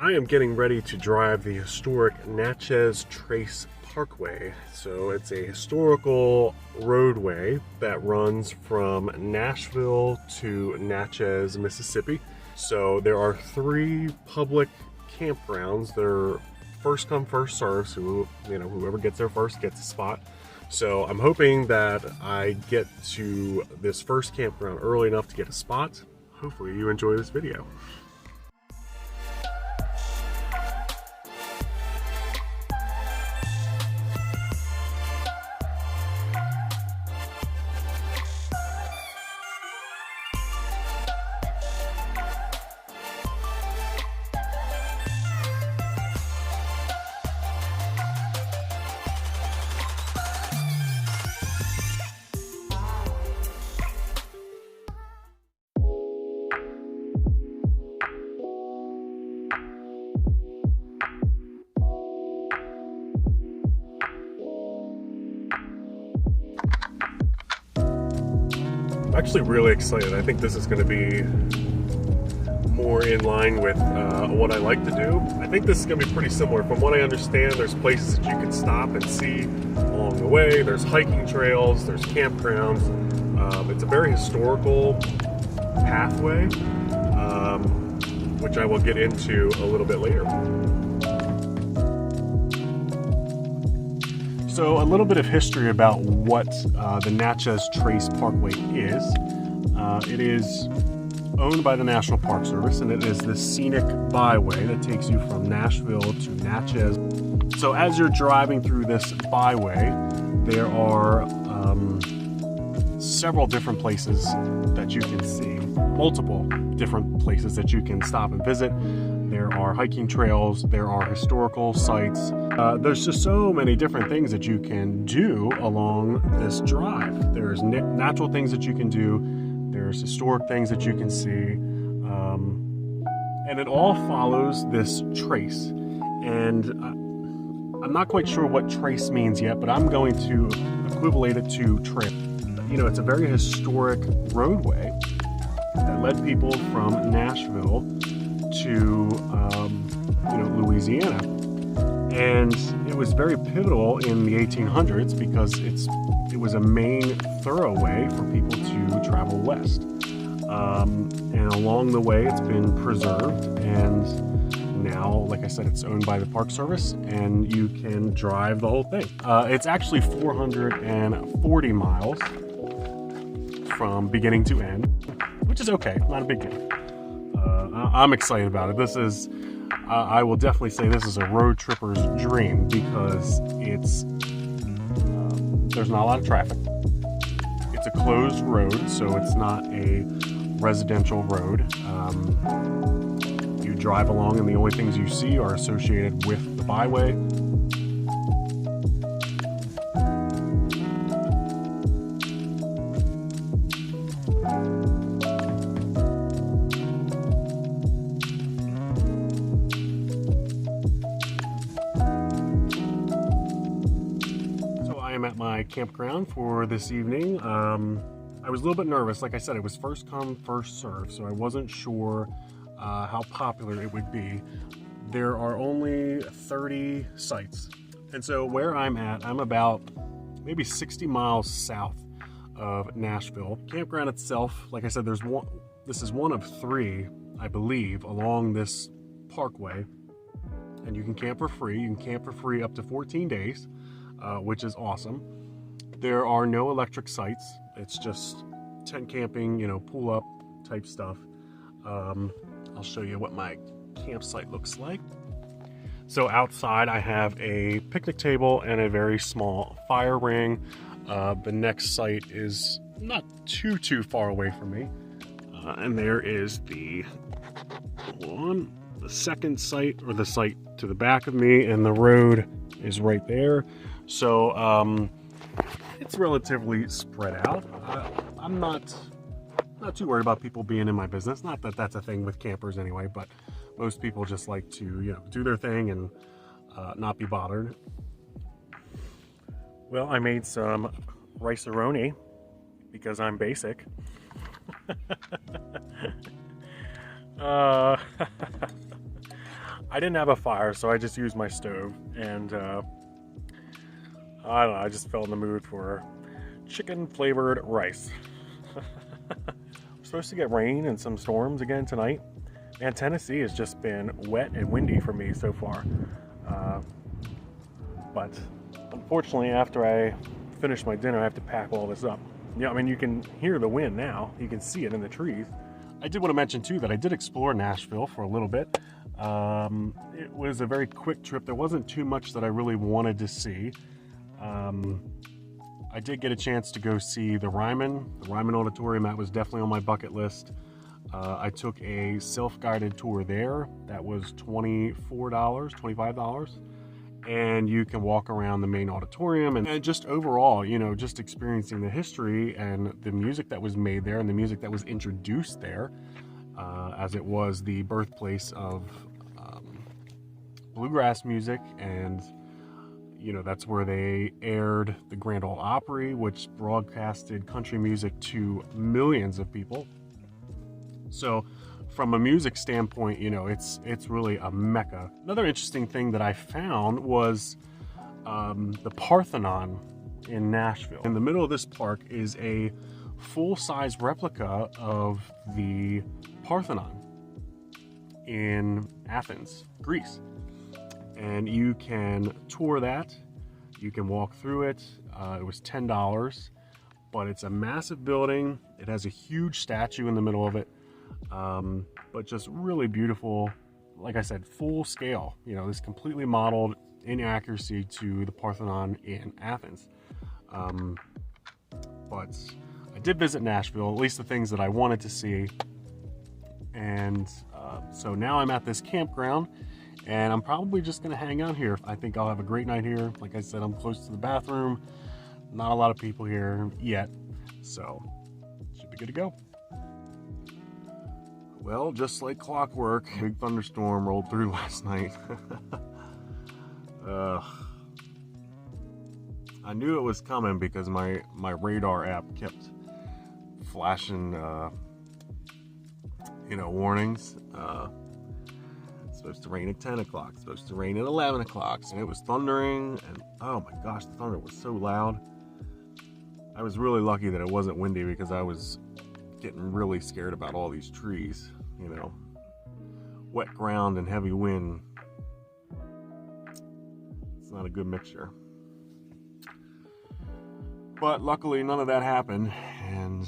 I am getting ready to drive the historic Natchez Trace Parkway. So it's a historical roadway that runs from Nashville to Natchez, Mississippi. So there are 3 public campgrounds. They're first come, first serve. So whoever gets there first gets a spot. So I'm hoping that I get to this first campground early enough to get a spot. Hopefully you enjoy this video. I'm actually really excited. I think this is going to be more in line with what I like to do. I think this is going to be pretty similar. From what I understand, there's places that you can stop and see along the way. There's hiking trails, there's campgrounds. It's a very historical pathway, which I will get into a little bit later. So a little bit of history about what the Natchez Trace Parkway is. It is owned by the National Park Service, and it is the scenic byway that takes you from Nashville to Natchez. So as you're driving through this byway, there are several different places that you can see, multiple different places that you can stop and visit. There are hiking trails, there are historical sites. There's just so many different things that you can do along this drive. There's natural things that you can do, there's historic things that you can see, and it all follows this trace. And I'm not quite sure what trace means yet, but I'm going to equivalent it to trail. It's a very historic roadway that led people from Nashville to Louisiana, and it was very pivotal in the 1800s because it was a main thoroughway for people to travel west, and along the way it's been preserved, and now, like I said, it's owned by the Park Service and you can drive the whole thing. It's actually 440 miles from beginning to end, which is okay, not a big deal. I'm excited about it. This is, I will definitely say this is a road tripper's dream because there's not a lot of traffic. It's a closed road, so it's not a residential road. You drive along and the only things you see are associated with the byway. At my campground for this evening. I was a little bit nervous. Like I said, it was first come, first serve, so I wasn't sure how popular it would be. There are only 30 sites, and so where I'm at, I'm about maybe 60 miles south of Nashville. Campground itself, like I said, this is one of 3, I believe, along this parkway, and you can camp for free. You can camp for free up to 14 days. Which is awesome. There are no electric sites. It's just tent camping, pull up type stuff. I'll show you what my campsite looks like. So outside I have a picnic table and a very small fire ring. The next site is not too far away from me. And there is the second site, or the site to the back of me, and the road is right there. So it's relatively spread out. I'm not too worried about people being in my business. Not that that's a thing with campers anyway, but most people just like to do their thing and not be bothered. Well, I made some rice-a-roni because I'm basic. I didn't have a fire, so I just used my stove, and I don't know, I just felt in the mood for chicken flavored rice. We're supposed to get rain and some storms again tonight. And Tennessee has just been wet and windy for me so far. But unfortunately, after I finish my dinner, I have to pack all this up. Yeah, I mean, you can hear the wind now. You can see it in the trees. I did want to mention too that I did explore Nashville for a little bit. It was a very quick trip. There wasn't too much that I really wanted to see. I did get a chance to go see the Ryman Auditorium. That was definitely on my bucket list. I took a self-guided tour there. That was $24, $25. And you can walk around the main auditorium and just overall, you know, just experiencing the history and the music that was made there and the music that was introduced there, as it was the birthplace of bluegrass music. And you know, that's where they aired the Grand Ole Opry, which broadcasted country music to millions of people. So from a music standpoint, you know, it's really a mecca. Another interesting thing that I found was the Parthenon in Nashville. In the middle of this park is a full-size replica of the Parthenon in Athens, Greece. And you can tour that, you can walk through it. It was $10, but it's a massive building. It has a huge statue in the middle of it, but just really beautiful. Like I said, full scale, you know, this completely modeled in accuracy to the Parthenon in Athens. But I did visit Nashville, at least the things that I wanted to see. And so now I'm at this campground, and I'm probably just gonna hang out here. I think I'll have a great night here. Like I said, I'm close to the bathroom. Not a lot of people here yet, so should be good to go. Well, just like clockwork, big thunderstorm rolled through last night. I knew it was coming because my radar app kept flashing, you know, warnings. Supposed to rain at 10 o'clock, supposed to rain at 11 o'clock, and it was thundering, and oh my gosh, the thunder was so loud. I was really lucky that it wasn't windy because I was getting really scared about all these trees, you know. Wet ground and heavy wind. It's not a good mixture. But luckily none of that happened, and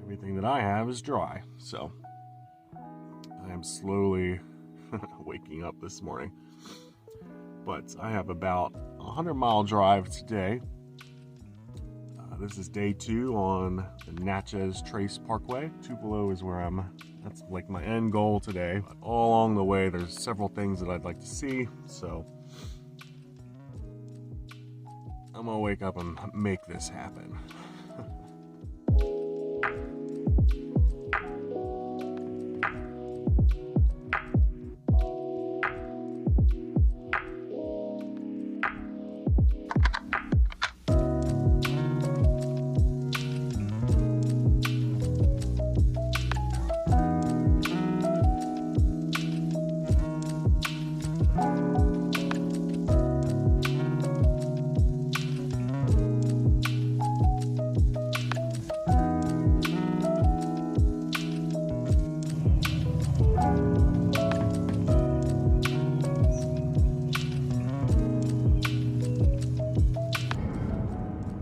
everything that I have is dry, so I am slowly waking up this morning. But I have about a 100-mile drive today. This is day 2 on the Natchez Trace Parkway. Tupelo is where that's like my end goal today. But all along the way, there's several things that I'd like to see, so I'm gonna wake up and make this happen.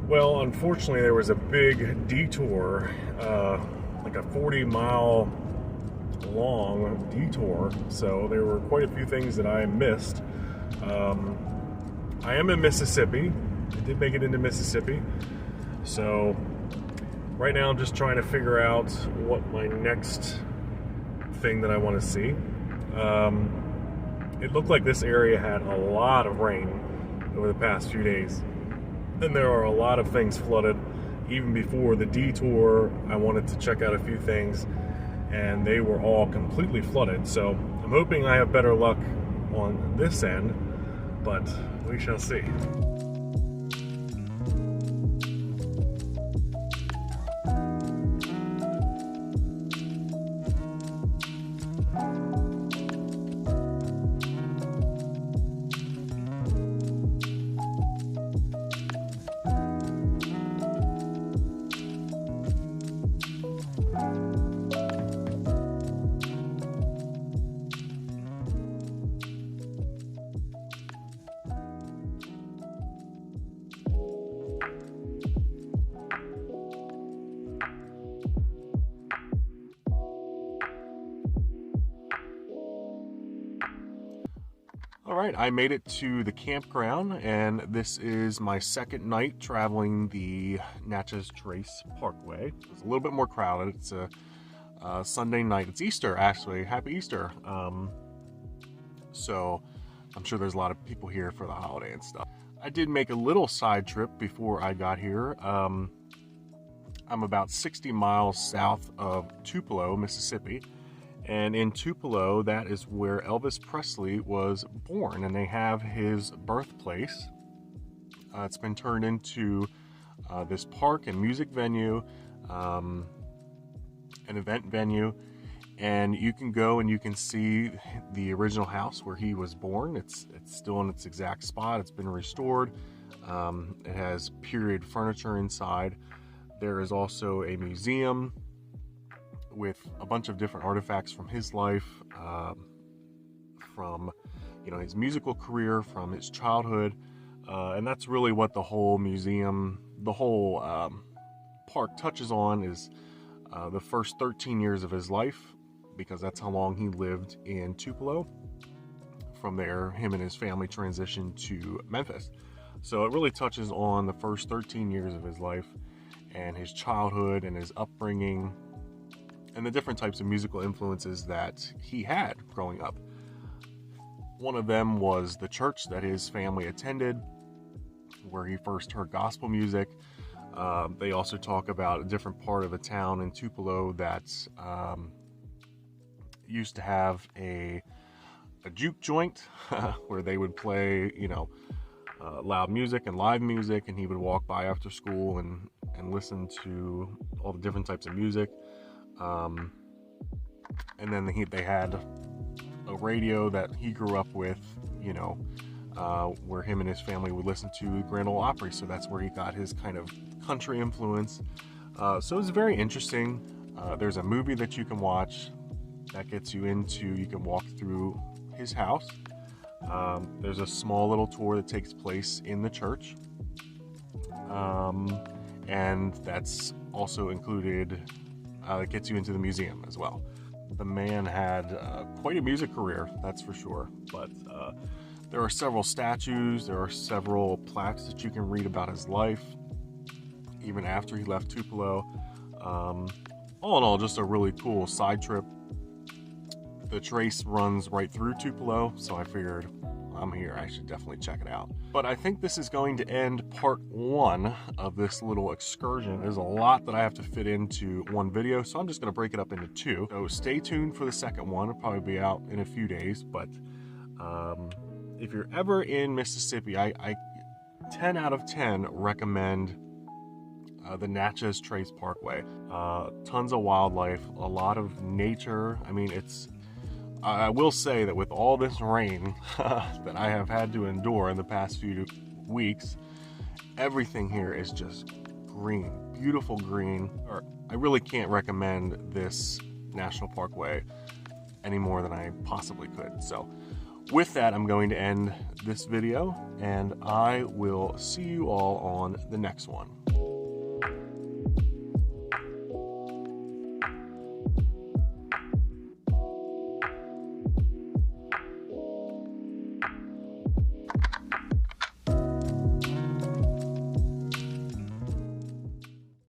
Well, unfortunately, there was a big detour, like a 40-mile long detour, so there were quite a few things that I missed. I am in Mississippi. I did make it into Mississippi, so right now I'm just trying to figure out what my next thing that I want to see. It looked like this area had a lot of rain over the past few days. And there are a lot of things flooded. Even before the detour, I wanted to check out a few things, and they were all completely flooded. So I'm hoping I have better luck on this end, but we shall see. All right, I made it to the campground, and this is my second night traveling the Natchez Trace Parkway. It's a little bit more crowded. It's a Sunday night. It's Easter, actually. Happy Easter. So I'm sure there's a lot of people here for the holiday and stuff. I did make a little side trip before I got here. I'm about 60 miles south of Tupelo, Mississippi. And in Tupelo, that is where Elvis Presley was born, and they have his birthplace. It's been turned into this park and music venue, an event venue, and you can go and you can see the original house where he was born. It's still in its exact spot. It's been restored. It has period furniture inside. There is also a museum with a bunch of different artifacts from his life, from his musical career, from his childhood, and that's really what the whole museum, the whole park touches on, is the first 13 years of his life, because that's how long he lived in Tupelo. From there, him and his family transitioned to Memphis. So it really touches on the first 13 years of his life and his childhood and his upbringing, and the different types of musical influences that he had growing up. One of them was the church that his family attended, where he first heard gospel music. They also talk about a different part of the town in Tupelo that used to have a juke joint where they would play, loud music and live music, and he would walk by after school and listen to all the different types of music. And then they had a radio that he grew up with, where him and his family would listen to Grand Ole Opry. So that's where he got his kind of country influence. So it's very interesting. There's a movie that you can watch that gets you into, you can walk through his house. There's a small little tour that takes place in the church. And that's also included. It gets you into the museum as well. The man had quite a music career, that's for sure. But there are several statues, there are several plaques that you can read about his life, even after he left Tupelo. All in all, just a really cool side trip. The trace runs right through Tupelo, so I figured, I'm here, I should definitely check it out. But I think this is going to end part one of this little excursion. There's a lot that I have to fit into one video, so I'm just going to break it up into two. So stay tuned for the second one. It'll probably be out in a few days, but if you're ever in Mississippi, I 10 out of 10 recommend the Natchez Trace Parkway. Tons of wildlife, a lot of nature. I mean, I will say that with all this rain that I have had to endure in the past few weeks, everything here is just green, beautiful green. I really can't recommend this National Parkway any more than I possibly could. So with that, I'm going to end this video, and I will see you all on the next one.